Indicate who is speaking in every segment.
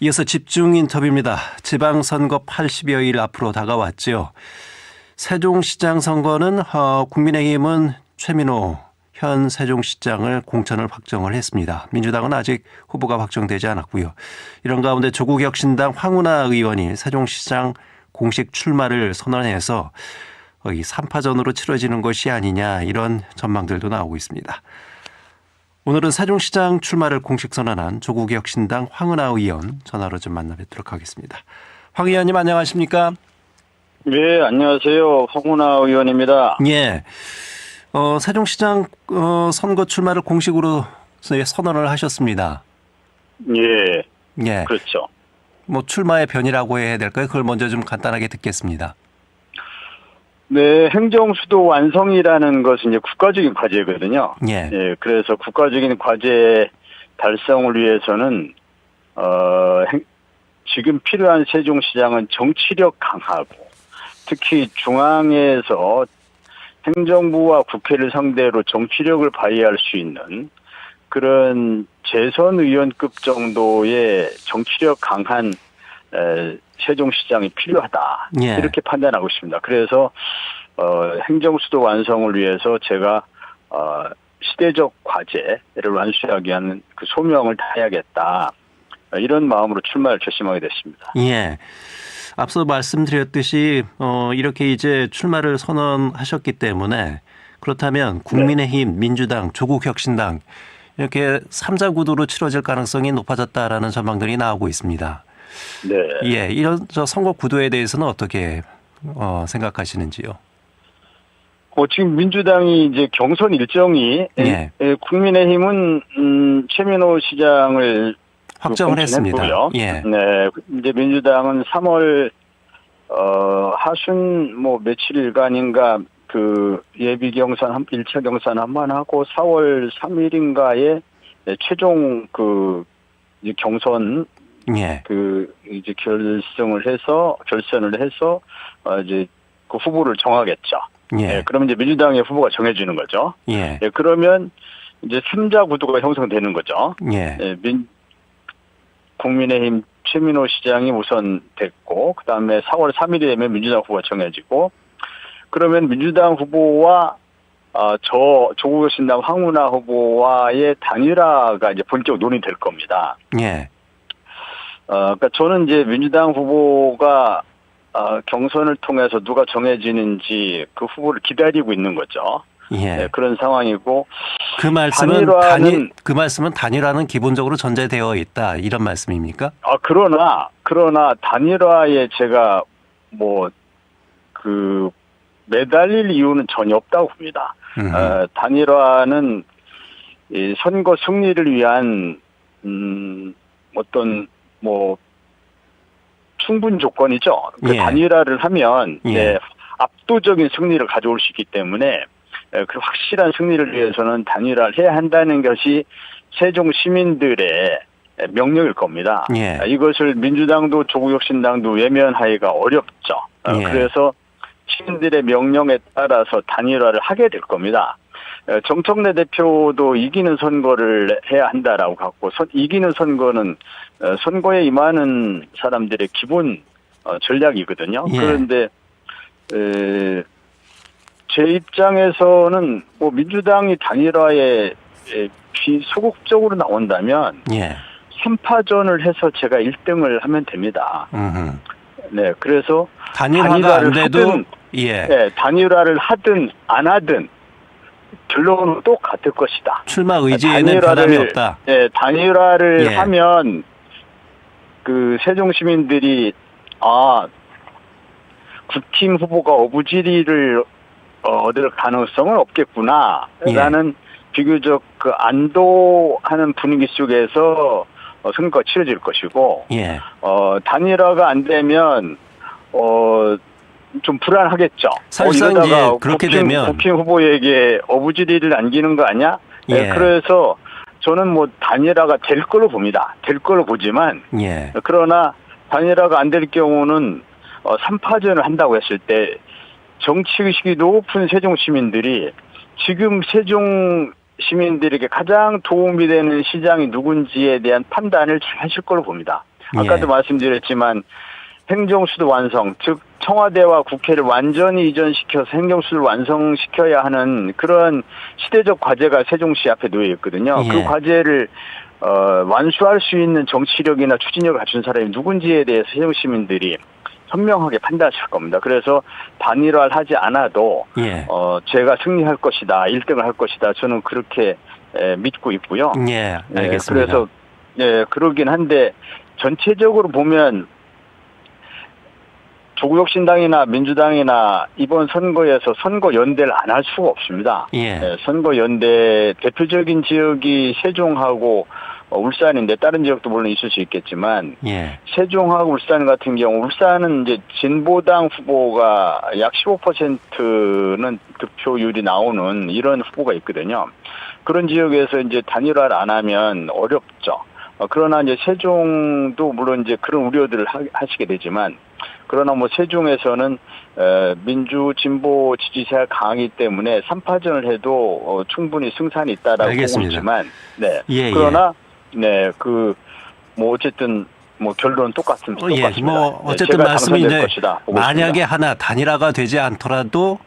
Speaker 1: 이어서 집중 인터뷰입니다. 지방선거 80여일 앞으로 다가왔죠. 세종시장 선거는 국민의힘은 최민호 현 세종시장을 공천을 확정을 했습니다. 민주당은 아직 후보가 확정되지 않았고요. 이런 가운데 조국혁신당 황운하 의원이 세종시장 공식 출마를 선언해서 이 3파전으로 치러지는 것이 아니냐 이런 전망들도 나오고 있습니다. 오늘은 세종시장 출마를 공식 선언한 조국혁신당 황운하 의원 전화로 좀 만나 뵙도록 하겠습니다. 황 의원님 안녕하십니까?
Speaker 2: 네, 안녕하세요. 황운하 의원입니다.
Speaker 1: 예. 세종시장 선거 출마를 공식으로 선언을 하셨습니다.
Speaker 2: 예.
Speaker 1: 예.
Speaker 2: 그렇죠.
Speaker 1: 뭐 출마의 변이라고 해야 될까요? 그걸 먼저 좀 간단하게 듣겠습니다.
Speaker 2: 네, 행정수도 완성이라는 것은 이제 국가적인 과제거든요.
Speaker 1: 예.
Speaker 2: 예, 그래서 국가적인 과제 달성을 위해서는 지금 필요한 세종시장은 정치력 강하고 특히 중앙에서 행정부와 국회를 상대로 정치력을 발휘할 수 있는 그런 재선 의원급 정도의 정치력 강한 세종시장이 필요하다.
Speaker 1: 예.
Speaker 2: 이렇게 판단하고 있습니다. 그래서 행정수도 완성을 위해서 제가 시대적 과제를 완수하기 위한 그 소명을 다해야겠다. 이런 마음으로 출마를 결심하게 됐습니다.
Speaker 1: 예. 앞서 말씀드렸듯이 이렇게 이제 출마를 선언하셨기 때문에 그렇다면 국민의힘, 민주당, 조국혁신당 이렇게 3자 구도로 치러질 가능성이 높아졌다라는 전망들이 나오고 있습니다.
Speaker 2: 네.
Speaker 1: 예, 이런 선거 구도에 대해서는 어떻게 생각하시는지요?
Speaker 2: 지금 민주당이 이제 경선 일정이
Speaker 1: 예.
Speaker 2: 국민의힘은 최민호 시장을
Speaker 1: 확정을 했습니다. 예.
Speaker 2: 네, 이제 민주당은 3월 하순 뭐 며칠일간인가 그 예비 경선 1차 경선 한번 하고 4월 3일인가에 최종 그 이제 경선
Speaker 1: 예.
Speaker 2: 그 이제 결선을 해서 이제 그 후보를 정하겠죠.
Speaker 1: 예.
Speaker 2: 그러면 이제 민주당의 후보가 정해지는 거죠.
Speaker 1: 예.
Speaker 2: 그러면 이제 3자 구도가 형성되는 거죠.
Speaker 1: 예.
Speaker 2: 국민의힘 최민호 시장이 우선 됐고, 그 다음에 4월 3일이 되면 민주당 후보가 정해지고, 그러면 민주당 후보와 조국혁신당 황운하 후보와의 단일화가 이제 본격 논의될 겁니다.
Speaker 1: 예.
Speaker 2: 그러니까 저는 이제 민주당 후보가 경선을 통해서 누가 정해지는지 그 후보를 기다리고 있는 거죠.
Speaker 1: 예.
Speaker 2: 네, 그런 상황이고
Speaker 1: 그 말씀은 단일화는 기본적으로 전제되어 있다 이런 말씀입니까?
Speaker 2: 그러나 단일화에 제가 매달릴 이유는 전혀 없다고 봅니다. 단일화는 이 선거 승리를 위한 어떤 충분 조건이죠. 그
Speaker 1: 예.
Speaker 2: 단일화를 하면
Speaker 1: 예.
Speaker 2: 압도적인 승리를 가져올 수 있기 때문에 그 확실한 승리를 위해서는 단일화를 해야 한다는 것이 세종 시민들의 명령일 겁니다.
Speaker 1: 예.
Speaker 2: 이것을 민주당도 조국혁신당도 외면하기가 어렵죠.
Speaker 1: 예.
Speaker 2: 그래서 시민들의 명령에 따라서 단일화를 하게 될 겁니다. 정청래 대표도 이기는 선거를 해야 한다라고 갖고 이기는 선거는 선거에 임하는 사람들의 기본 전략이거든요.
Speaker 1: 예.
Speaker 2: 그런데 제 입장에서는 민주당이 단일화에 비소극적으로 나온다면
Speaker 1: 예.
Speaker 2: 3파전을 해서 제가 1등을 하면 됩니다. 네, 그래서
Speaker 1: 단일화가 안 돼도 예.
Speaker 2: 단일화를 하든 안 하든 결론은 똑같을 것이다.
Speaker 1: 출마 의지에는 변함이 없다.
Speaker 2: 예, 단일화를 하면 그 세종 시민들이 국힘 후보가 어부지리를 얻을 가능성은 없겠구나라는 비교적 그 안도하는 분위기 속에서 선거가 치러질 것이고,
Speaker 1: 예.
Speaker 2: 단일화가 안 되면 좀 불안하겠죠.
Speaker 1: 사실상
Speaker 2: 이러다가
Speaker 1: 그렇게 되면
Speaker 2: 국힘 후보에게 어부지리를 안기는 거 아니야?
Speaker 1: 예.
Speaker 2: 그래서 저는 단일화가 될 걸로 봅니다. 될 걸로 보지만,
Speaker 1: 예.
Speaker 2: 그러나 단일화가 안 될 경우는 3파전을 한다고 했을 때 정치의식이 높은 세종 시민들이 지금 세종 시민들에게 가장 도움이 되는 시장이 누군지에 대한 판단을 잘 하실 걸로 봅니다. 아까도 말씀드렸지만 행정수도 완성, 즉 청와대와 국회를 완전히 이전시켜서 행정수를 완성시켜야 하는 그런 시대적 과제가 세종시 앞에 놓여 있거든요.
Speaker 1: 예.
Speaker 2: 그 과제를 완수할 수 있는 정치력이나 추진력을 갖춘 사람이 누군지에 대해서 세종 시민들이 현명하게 판단하실 겁니다. 그래서 단일화를 하지 않아도
Speaker 1: 예.
Speaker 2: 제가 승리할 것이다, 1등을 할 것이다. 저는 그렇게 믿고 있고요.
Speaker 1: 예, 알겠습니다.
Speaker 2: 그래서 그러긴 한데 전체적으로 보면 조국혁신당이나 민주당이나 이번 선거에서 선거 연대를 안 할 수가 없습니다.
Speaker 1: 예.
Speaker 2: 선거 연대 대표적인 지역이 세종하고 울산인데 다른 지역도 물론 있을 수 있겠지만
Speaker 1: 예.
Speaker 2: 세종하고 울산 같은 경우 울산은 이제 진보당 후보가 약 15%는 득표율이 나오는 이런 후보가 있거든요. 그런 지역에서 이제 단일화를 안 하면 어렵죠. 그러나 이제 세종도 물론 이제 그런 우려들을 하시게 되지만 그러나 뭐 세종에서는 민주 진보 지지세가 강하기 때문에 3파전을 해도 충분히 승산이 있다라고
Speaker 1: 알겠습니다.
Speaker 2: 보고 있지만
Speaker 1: 예,
Speaker 2: 그러나 뭐 어쨌든 뭐 결론은 똑같습니다.
Speaker 1: 예, 뭐 어쨌든
Speaker 2: 제가
Speaker 1: 말씀이
Speaker 2: 당선될
Speaker 1: 이제
Speaker 2: 것이다 보고
Speaker 1: 만약에
Speaker 2: 있습니다.
Speaker 1: 하나 단일화가 되지 않더라도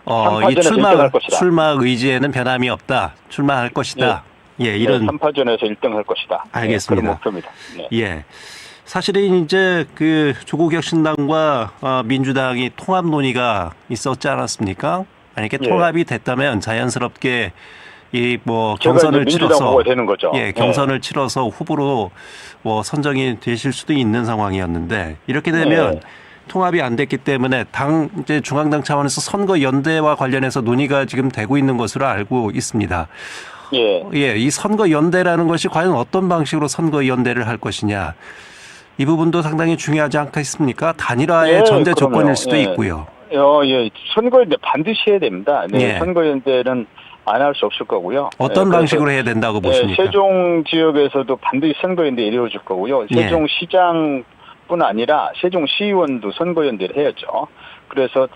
Speaker 1: 이
Speaker 2: 3파전에서 1등할 것이다.
Speaker 1: 출마 의지에는 변함이 없다. 출마할 것이다. 예, 이런
Speaker 2: 3파전에서 1등할 것이다.
Speaker 1: 알겠습니다.
Speaker 2: 그런 목표입니다. 네.
Speaker 1: 예. 사실은 이제 그 조국혁신당과 민주당이 통합 논의가 있었지 않았습니까? 만약에
Speaker 2: 예.
Speaker 1: 통합이 됐다면 자연스럽게 이 뭐
Speaker 2: 제가
Speaker 1: 경선을
Speaker 2: 이제 민주당
Speaker 1: 치러서
Speaker 2: 후보가 되는 거죠.
Speaker 1: 예, 경선을 치러서 후보로 뭐 선정이 되실 수도 있는 상황이었는데 이렇게 되면
Speaker 2: 네.
Speaker 1: 통합이 안 됐기 때문에 당 이제 중앙당 차원에서 선거 연대와 관련해서 논의가 지금 되고 있는 것으로 알고 있습니다. 예, 이 선거 연대라는 것이 과연 어떤 방식으로 선거 연대를 할 것이냐. 이 부분도 상당히 중요하지 않겠습니까? 단일화의 전제
Speaker 2: 그럼요.
Speaker 1: 조건일 수도 있고요.
Speaker 2: 선거연대 반드시 해야 됩니다.
Speaker 1: 예.
Speaker 2: 선거연대는 안 할 수 없을 거고요.
Speaker 1: 어떤 방식으로 해야 된다고 보십니까?
Speaker 2: 세종 지역에서도 반드시 선거연대 이루어질 거고요. 세종시장뿐 아니라 세종시의원도 선거연대를 해야죠. 그래서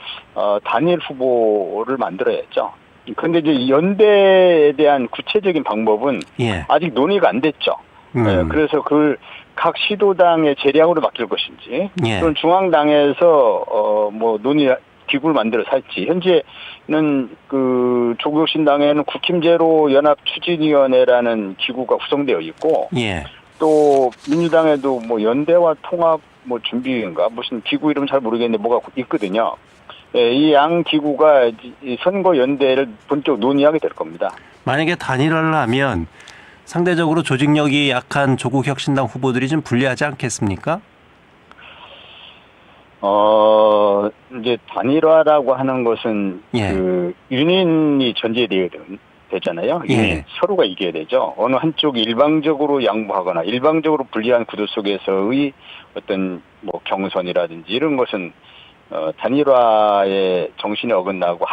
Speaker 2: 단일 후보를 만들어야죠. 그런데 이제 연대에 대한 구체적인 방법은
Speaker 1: 예.
Speaker 2: 아직 논의가 안 됐죠. 그래서 그걸 각 시도당의 재량으로 맡길 것인지
Speaker 1: 예.
Speaker 2: 또는 중앙당에서 뭐 논의 기구를 만들어서 할지 현재는 그 조국혁신당에는 국힘제로 연합추진위원회라는 기구가 구성되어 있고
Speaker 1: 예.
Speaker 2: 또 민주당에도 뭐 연대와 통합 뭐 준비인가 무슨 기구 이름 잘 모르겠는데 뭐가 있거든요. 이 양 기구가 이 선거 연대를 본격 논의하게 될 겁니다.
Speaker 1: 만약에 단일화를 하면 상대적으로 조직력이 약한 조국혁신당 후보들이 좀 불리하지 않겠습니까?
Speaker 2: 이제 단일화라고 하는 것은
Speaker 1: 예.
Speaker 2: 그 윤인이 되잖아요.
Speaker 1: 예.
Speaker 2: 서로가 이겨야 되죠. 어느 한쪽이 일방적으로 양보하거나 일방적으로 불리한 구도 속에서의 어떤 뭐 경선이라든지 이런 것은 단일화의 정신에 어긋나고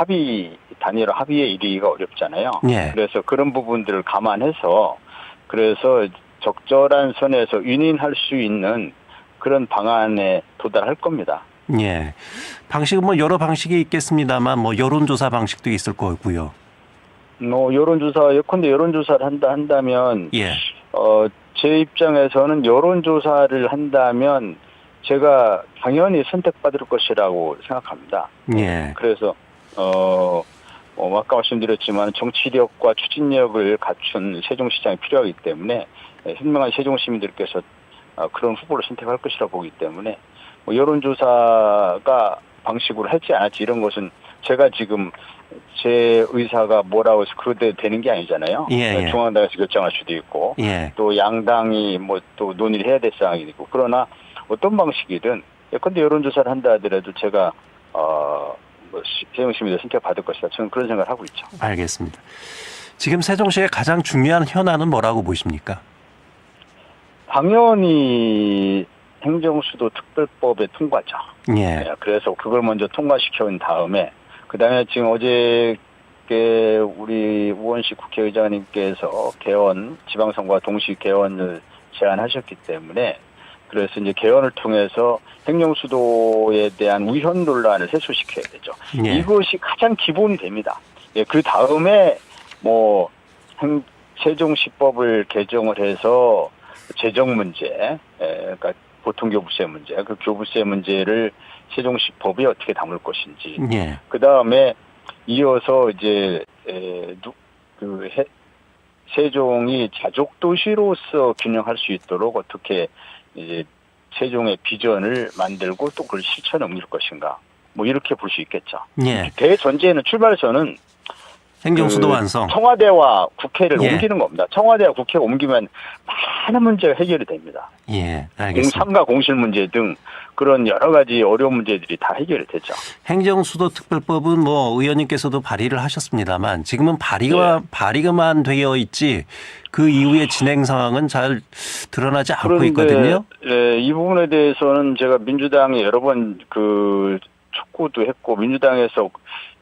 Speaker 2: 단일화 합의에 이르기가 어렵잖아요.
Speaker 1: 예.
Speaker 2: 그래서 그런 부분들을 감안해서 그래서 적절한 선에서 윈윈할 수 있는 그런 방안에 도달할 겁니다.
Speaker 1: 예. 방식은 뭐 여러 방식이 있겠습니다만 뭐 여론조사 방식도 있을 거고요.
Speaker 2: 예컨대 여론조사를 한다면
Speaker 1: 예.
Speaker 2: 제 입장에서는 여론조사를 한다면 제가 당연히 선택받을 것이라고 생각합니다.
Speaker 1: 예.
Speaker 2: 그래서 아까 말씀드렸지만 정치력과 추진력을 갖춘 세종시장이 필요하기 때문에 현명한 세종 시민들께서 그런 후보를 선택할 것이라고 보기 때문에 여론조사가 방식으로 할지 안 할지 이런 것은 제가 지금 제 의사가 뭐라고 해서 그대로 되는 게 아니잖아요.
Speaker 1: 예.
Speaker 2: 중앙당에서 결정할 수도 있고
Speaker 1: 예.
Speaker 2: 또 양당이 뭐 또 논의를 해야 될 상황이 있고 그러나 어떤 방식이든 예컨대 여론조사를 한다 하더라도 제가 세종 시민들 선택받을 것이다. 저는 그런 생각을 하고 있죠.
Speaker 1: 알겠습니다. 지금 세종시의 가장 중요한 현안은 뭐라고 보십니까? 당연히
Speaker 2: 행정수도 특별법의 통과죠.
Speaker 1: 예.
Speaker 2: 그래서 그걸 먼저 통과시켜온 다음에 그다음에 지금 어저께 우리 우원식 국회의장님께서 지방선거와 동시 개원을 제안하셨기 때문에 그래서 이제 개헌을 통해서 행정수도에 대한 우현 논란을 해소시켜야 되죠.
Speaker 1: 예.
Speaker 2: 이것이 가장 기본이 됩니다. 그 다음에 뭐 세종시법을 개정을 해서 재정 문제, 그러니까 보통교부세 문제, 그 교부세 문제를 세종시법에 어떻게 담을 것인지.
Speaker 1: 예.
Speaker 2: 그 다음에 이어서 이제 세종이 자족 도시로서 균형할 수 있도록 어떻게 이제 세종의 비전을 만들고 또 그걸 실천에 옮길 것인가. 뭐 이렇게 볼 수 있겠죠.
Speaker 1: 예.
Speaker 2: 대전제는 출발선은
Speaker 1: 행정수도 완성.
Speaker 2: 청와대와 국회를
Speaker 1: 예.
Speaker 2: 옮기는 겁니다. 청와대와 국회가 옮기면 많은 문제가 해결이 됩니다.
Speaker 1: 예, 알겠습니다.
Speaker 2: 공삼가 공실 문제 등 그런 여러 가지 어려운 문제들이 다 해결이 되죠.
Speaker 1: 행정수도 특별법은 뭐 의원님께서도 발의를 하셨습니다만 지금은 발의가만 되어 있지 그 이후의 진행 상황은 잘 드러나지 않고 있거든요.
Speaker 2: 이 부분에 대해서는 제가 민주당에 여러 번 촉구도 했고 민주당에서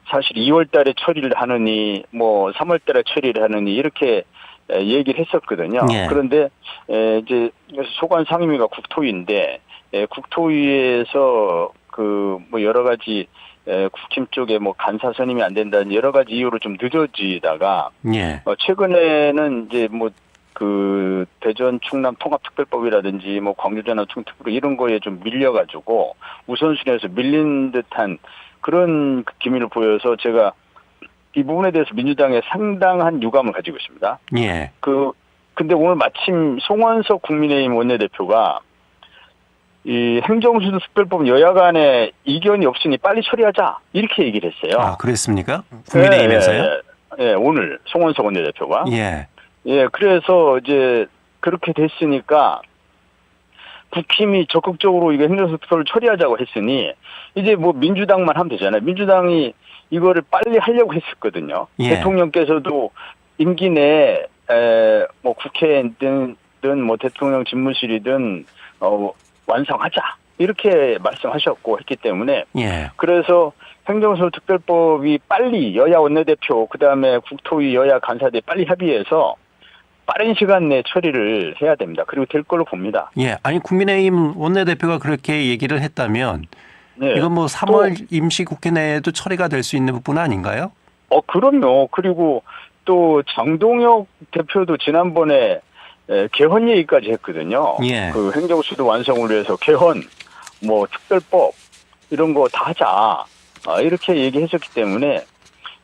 Speaker 2: 사실 2월 달에 처리를 하느니 뭐 3월 달에 처리를 하느니 이렇게 얘기를 했었거든요.
Speaker 1: 예.
Speaker 2: 그런데 이제 소관 상임위가 국토위인데 국토위에서 뭐 여러 가지 국힘 쪽에 뭐 간사 선임이 안 된다는 여러 가지 이유로 좀 늦어지다가
Speaker 1: 예.
Speaker 2: 최근에는 이제 뭐 대전 충남 통합특별법이라든지 뭐 광주 전남 충특법 이런 거에 좀 밀려가지고 우선순위에서 밀린 듯한 그런 기미를 보여서 제가 이 부분에 대해서 민주당에 상당한 유감을 가지고 있습니다.
Speaker 1: 예.
Speaker 2: 근데 오늘 마침 송원석 국민의힘 원내대표가 이 행정수도 특별법 여야 간에 이견이 없으니 빨리 처리하자 이렇게 얘기를 했어요.
Speaker 1: 아, 그랬습니까? 국민의힘에서요?
Speaker 2: 예, 오늘 송원석 원내대표가.
Speaker 1: 예.
Speaker 2: 예, 그래서 이제 그렇게 됐으니까 국힘이 적극적으로 이거 행정수도 특별을 처리하자고 했으니 이제 뭐 민주당만 하면 되잖아요. 민주당이 이거를 빨리 하려고 했었거든요.
Speaker 1: 예.
Speaker 2: 대통령께서도 임기 내에 뭐 국회든 뭐 대통령 집무실이든 완성하자 이렇게 말씀하셨고 했기 때문에
Speaker 1: 예.
Speaker 2: 그래서 행정수도 특별법이 빨리 여야 원내대표 그다음에 국토위 여야 간사들 빨리 협의해서 빠른 시간 내에 처리를 해야 됩니다. 그리고 될 걸로 봅니다.
Speaker 1: 예. 아니 국민의힘 원내대표가 그렇게 얘기를 했다면
Speaker 2: 네.
Speaker 1: 이건 뭐 3월 임시국회 내에도 처리가 될 수 있는 부분 아닌가요?
Speaker 2: 그럼요. 그리고 또 장동혁 대표도 지난번에 개헌 얘기까지 했거든요.
Speaker 1: 예.
Speaker 2: 그 행정수도 완성을 위해서 개헌, 뭐 특별법 이런 거 다 하자 이렇게 얘기했었기 때문에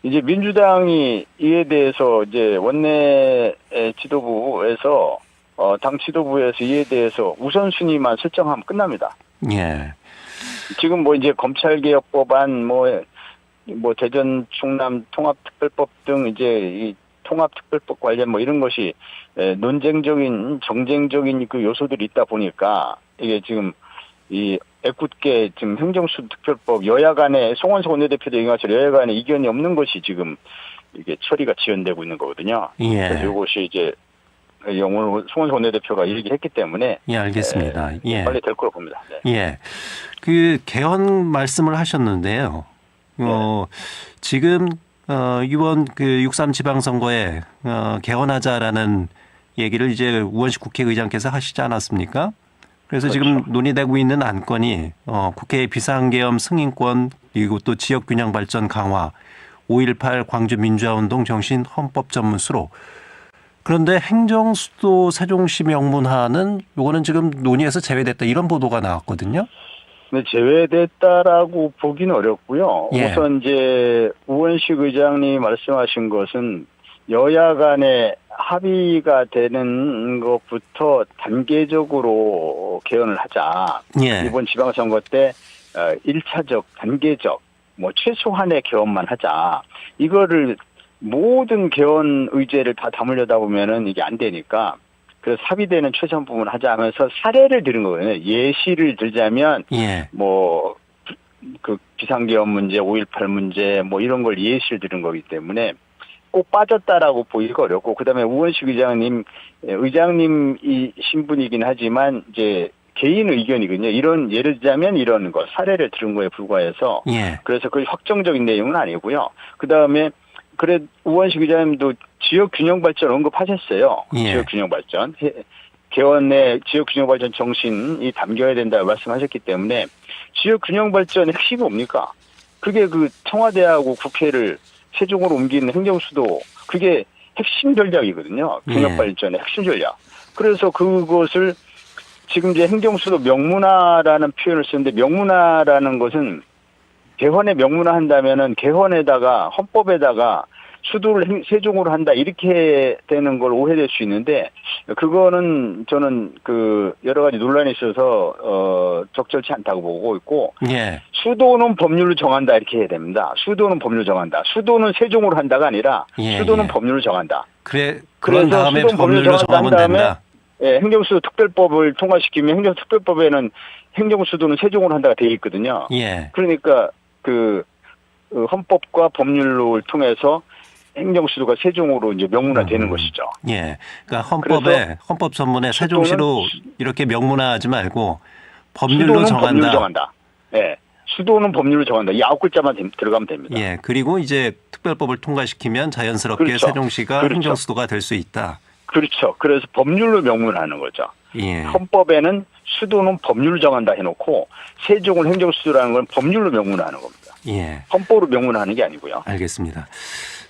Speaker 2: 이제 민주당이 이에 대해서 이제 원내 지도부에서 당 지도부에서 이에 대해서 우선순위만 설정하면 끝납니다.
Speaker 1: 예.
Speaker 2: 지금 뭐 이제 검찰개혁법안 뭐 대전 충남 통합특별법 등 이제 이 통합특별법 관련 뭐 이런 것이 논쟁적인 정쟁적인 그 요소들이 있다 보니까 이게 지금 이 애꿎게 지금 행정수특별법 여야 간에 송원석 원내대표도 얘기한 것처럼 여야 간에 이견이 없는 것이 지금 이게 처리가 지연되고 있는 거거든요.
Speaker 1: 예.
Speaker 2: 그래서 이것이 이제 오늘 송원석 원내대표가 얘기했기 때문에
Speaker 1: 예, 알겠습니다. 예.
Speaker 2: 빨리 될 거로 봅니다. 네.
Speaker 1: 예. 그 개헌 말씀을 하셨는데요. 지금 이번 그 6.3 지방선거에 개헌하자라는 얘기를 이제 우원식 국회의장께서 하시지 않았습니까? 그래서
Speaker 2: 그렇죠.
Speaker 1: 지금 논의되고 있는 안건이 국회 비상계엄 승인권 그리고 또 지역균형 발전 강화 5.18 광주 민주화운동 정신 헌법전문수로 그런데 행정수도 세종시 명문화는 요거는 지금 논의에서 제외됐다 이런 보도가 나왔거든요.
Speaker 2: 네, 제외됐다라고 보기는 어렵고요.
Speaker 1: 예.
Speaker 2: 우선 이제 우원식 의장님이 말씀하신 것은 여야 간에 합의가 되는 것부터 단계적으로 개헌을 하자.
Speaker 1: 예.
Speaker 2: 이번 지방선거 때 1차적, 단계적, 뭐 최소한의 개헌만 하자. 이거를 모든 개헌 의제를 다 담으려다 보면은 이게 안 되니까 그래서 합의되는 최소한 부분을 하자 하면서 사례를 들은 거거든요. 예시를 들자면
Speaker 1: 예.
Speaker 2: 뭐 그 비상계엄 문제, 5.18 문제 뭐 이런 걸 예시를 들은 거기 때문에 꼭 빠졌다라고 보기가 어렵고 그다음에 우원식 의장님이 신분이긴 하지만 이제 개인 의견이거든요. 이런 예를 들자면 이런 거 사례를 들은 거에 불과해서
Speaker 1: 예.
Speaker 2: 그래서 그 확정적인 내용은 아니고요. 그다음에 우원식 의장님도 지역균형 발전 언급하셨어요.
Speaker 1: 예.
Speaker 2: 지역균형 발전. 개헌의 지역균형 발전 정신이 담겨야 된다고 말씀하셨기 때문에 지역균형 발전의 핵심이 뭡니까? 그게 그 청와대하고 국회를 세종으로 옮기는 행정수도 그게 핵심 전략이거든요. 균형 발전의 핵심 전략. 그래서 그것을 지금 이제 행정수도 명문화라는 표현을 쓰는데 명문화라는 것은 개헌에 명문화한다면은 개헌에다가 헌법에다가 수도를 세종으로 한다 이렇게 되는 걸 오해될 수 있는데 그거는 저는 그 여러 가지 논란이 있어서 적절치 않다고 보고 있고
Speaker 1: 예.
Speaker 2: 수도는 법률로 정한다 이렇게 해야 됩니다. 수도는 법률로 정한다. 수도는 세종으로 한다가 아니라
Speaker 1: 예,
Speaker 2: 수도는
Speaker 1: 예.
Speaker 2: 법률로 정한다.
Speaker 1: 그래 그런
Speaker 2: 그래서
Speaker 1: 다음에
Speaker 2: 수도는
Speaker 1: 법률로
Speaker 2: 정한다
Speaker 1: 정하면
Speaker 2: 한 다음에
Speaker 1: 된다.
Speaker 2: 예, 행정수도 특별법을 통과시키면 행정특별법에는 행정수도는 세종으로 한다가 되어 있거든요.
Speaker 1: 예.
Speaker 2: 그러니까 그 헌법과 법률을 통해서 행정수도가 세종으로 이제 명문화되는 것이죠.
Speaker 1: 예. 그러니까 헌법에 헌법 전문에 세종시로 이렇게 명문화하지 말고 법률로
Speaker 2: 수도는
Speaker 1: 정한다.
Speaker 2: 법률로 정한다. 예. 수도는 법률로 정한다. 이 9글자만 들어가면 됩니다.
Speaker 1: 예. 그리고 이제 특별법을 통과시키면 자연스럽게
Speaker 2: 그렇죠.
Speaker 1: 세종시가
Speaker 2: 그렇죠.
Speaker 1: 행정수도가 될 수 있다.
Speaker 2: 그렇죠. 그래서 법률로 명문화하는 거죠.
Speaker 1: 예.
Speaker 2: 헌법에는 수도는 법률로 정한다 해놓고 세종을 행정수도라는 건 법률로 명문화하는 겁니다.
Speaker 1: 예.
Speaker 2: 헌법으로 명문화하는 게 아니고요.
Speaker 1: 알겠습니다.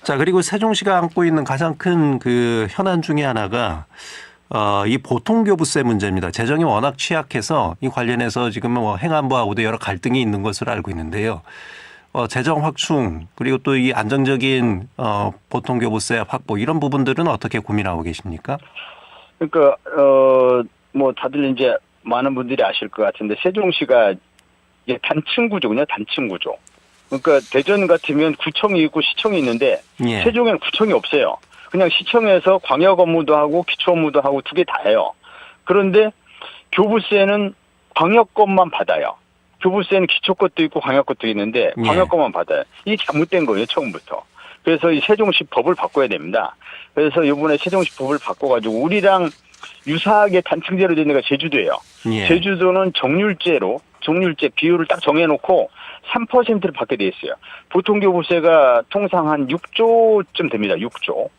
Speaker 1: 자, 그리고 세종시가 안고 있는 가장 큰 그 현안 중에 하나가 이 보통교부세 문제입니다. 재정이 워낙 취약해서 이 관련해서 지금 뭐 행안부하고도 여러 갈등이 있는 것으로 알고 있는데요. 재정 확충 그리고 또 이 안정적인 보통교부세 확보 이런 부분들은 어떻게 고민하고 계십니까?
Speaker 2: 그러니까 뭐 다들 이제 많은 분들이 아실 것 같은데 세종시가 이게 단층 구조군요. 단층 구조. 그러니까 대전 같으면 구청이 있고 시청이 있는데
Speaker 1: 예.
Speaker 2: 세종에는 구청이 없어요. 그냥 시청에서 광역 업무도 하고 기초 업무도 하고 두 개 다 해요. 그런데 교부세는 광역 것만 받아요. 교부세는 기초 것도 있고 광역 것도 있는데 광역 것만 받아요. 이게 잘못된 거예요, 처음부터. 그래서 이 세종시 법을 바꿔야 됩니다. 그래서 이번에 세종시 법을 바꿔가지고 우리랑 유사하게 단층제로 된 데가 제주도예요.
Speaker 1: 예.
Speaker 2: 제주도는 정률제 비율을 딱 정해놓고 3%를 받게 돼 있어요. 보통 교부세가 통상 한 6조쯤 됩니다. 6조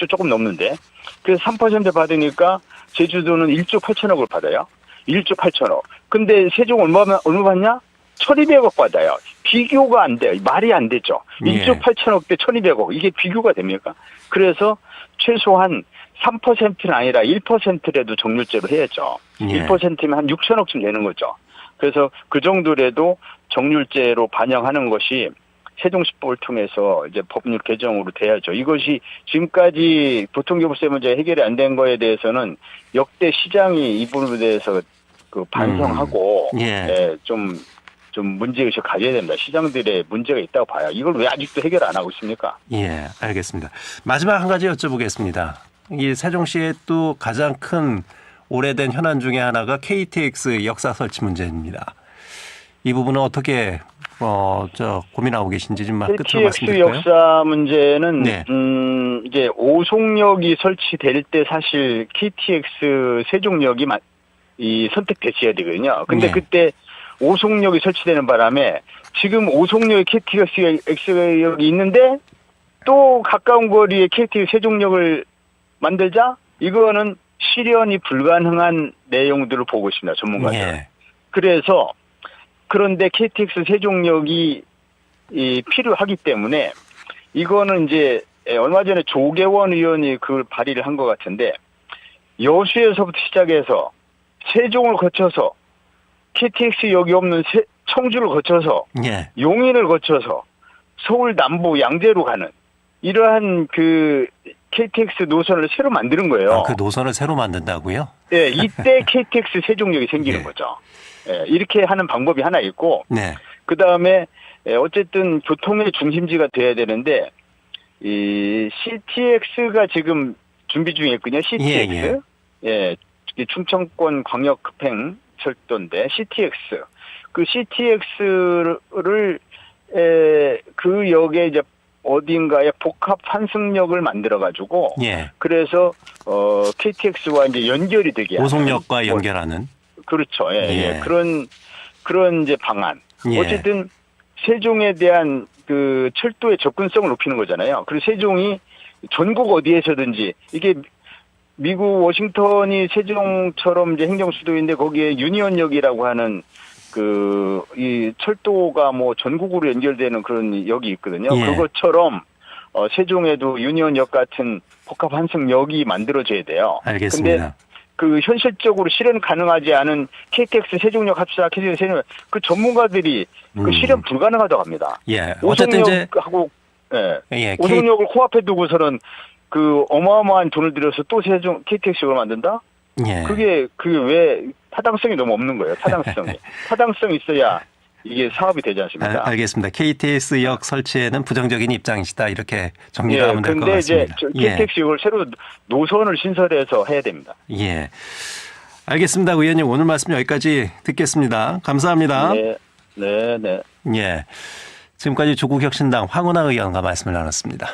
Speaker 2: 조금 넘는데. 그래서 3% 받으니까 제주도는 1조 8천억을 받아요. 1조 8천억. 근데 세종 얼마 받냐? 1,200억 받아요. 비교가 안 돼요. 말이 안 되죠.
Speaker 1: 예.
Speaker 2: 1조 8천억 대 1,200억. 이게 비교가 됩니까? 그래서 최소한 3%는 아니라 1%라도 정률제로 해야죠.
Speaker 1: 예.
Speaker 2: 1%면 한 6천억쯤 되는 거죠. 그래서 그 정도라도 정률제로 반영하는 것이 세종시법을 통해서 이제 법률 개정으로 돼야죠. 이것이 지금까지 보통교부세 문제 해결이 안 된 거에 대해서는 역대 시장이 이 부분에 대해서 그 반성하고 좀 문제의식을 가져야 됩니다. 시장들의 문제가 있다고 봐요. 이걸 왜 아직도 해결 안 하고 있습니까?
Speaker 1: 예, 알겠습니다. 마지막 한 가지 여쭤보겠습니다. 이 세종시의 또 가장 큰 오래된 현안 중에 하나가 KTX 역사 설치 문제입니다. 이 부분은 어떻게 고민하고 계신지 좀 끝으로
Speaker 2: KTX
Speaker 1: 말씀드릴까요?
Speaker 2: 역사 문제는
Speaker 1: 네.
Speaker 2: 이제 오송역이 설치될 때 사실 KTX 세종역이 선택됐어야 되거든요. 근데
Speaker 1: 네.
Speaker 2: 그때 오송역이 설치되는 바람에 지금 오송역에 KTX역이 있는데 또 가까운 거리에 KTX 세종역을 만들자? 이거는 실현이 불가능한 내용들을 보고 있습니다. 전문가들.
Speaker 1: 예.
Speaker 2: 그래서 그런데 KTX 세종역이 필요하기 때문에 이거는 이제 얼마 전에 조계원 의원이 그걸 발의를 한 것 같은데 여수에서부터 시작해서 세종을 거쳐서 KTX역이 없는 청주를 거쳐서
Speaker 1: 예.
Speaker 2: 용인을 거쳐서 서울 남부 양재로 가는 이러한 그 KTX 노선을 새로 만드는 거예요.
Speaker 1: 그 노선을 새로 만든다고요?
Speaker 2: 네, 이때 KTX 세종역이 생기는
Speaker 1: 네.
Speaker 2: 거죠. 네, 이렇게 하는 방법이 하나 있고,
Speaker 1: 네.
Speaker 2: 그 다음에 어쨌든 교통의 중심지가 돼야 되는데 이 CTX가 지금 준비 중에 있거든요. CTX, 예, 충청권 광역 급행 철도인데 CTX, 그 CTX를 그 역에 이제 어딘가에 복합 환승역을 만들어 가지고
Speaker 1: 예.
Speaker 2: 그래서 KTX와 이제 연결이 되게
Speaker 1: 오송역과
Speaker 2: 하는,
Speaker 1: 연결하는
Speaker 2: 그렇죠. 예,
Speaker 1: 예.
Speaker 2: 예. 그런 이제 방안.
Speaker 1: 예.
Speaker 2: 어쨌든 세종에 대한 그 철도의 접근성을 높이는 거잖아요. 그리고 세종이 전국 어디에서든지 이게 미국 워싱턴이 세종처럼 이제 행정 수도인데 거기에 유니온역이라고 하는 이 철도가 뭐 전국으로 연결되는 그런 역이 있거든요.
Speaker 1: 예.
Speaker 2: 그것처럼 세종에도 유니온역 같은 복합 환승역이 만들어져야 돼요.
Speaker 1: 알겠습니다.
Speaker 2: 근데 그 현실적으로 실현 가능하지 않은 KTX 세종역 합사, KTX 세종역 그 전문가들이 그 실현 불가능하다고 합니다.
Speaker 1: 예. 어쨌든 이제
Speaker 2: 오송역하고
Speaker 1: 예,
Speaker 2: 오송역을 코앞에 두고서는 그 어마어마한 돈을 들여서 또 세종 KTX역을 만든다?
Speaker 1: 예.
Speaker 2: 그게 왜 타당성이 너무 없는 거예요. 타당성이 있어야 이게 사업이 되지 않습니까?
Speaker 1: 알겠습니다. KTX역 설치에는 부정적인 입장이시다 이렇게 정리를 하면 될 것
Speaker 2: 근데 이제
Speaker 1: 같습니다.
Speaker 2: KTX역을 새로 노선을 신설해서 해야 됩니다.
Speaker 1: 예. 알겠습니다. 의원님 오늘 말씀 여기까지 듣겠습니다. 감사합니다.
Speaker 2: 네.
Speaker 1: 예. 지금까지 조국혁신당 황운하 의원과 말씀을 나눴습니다.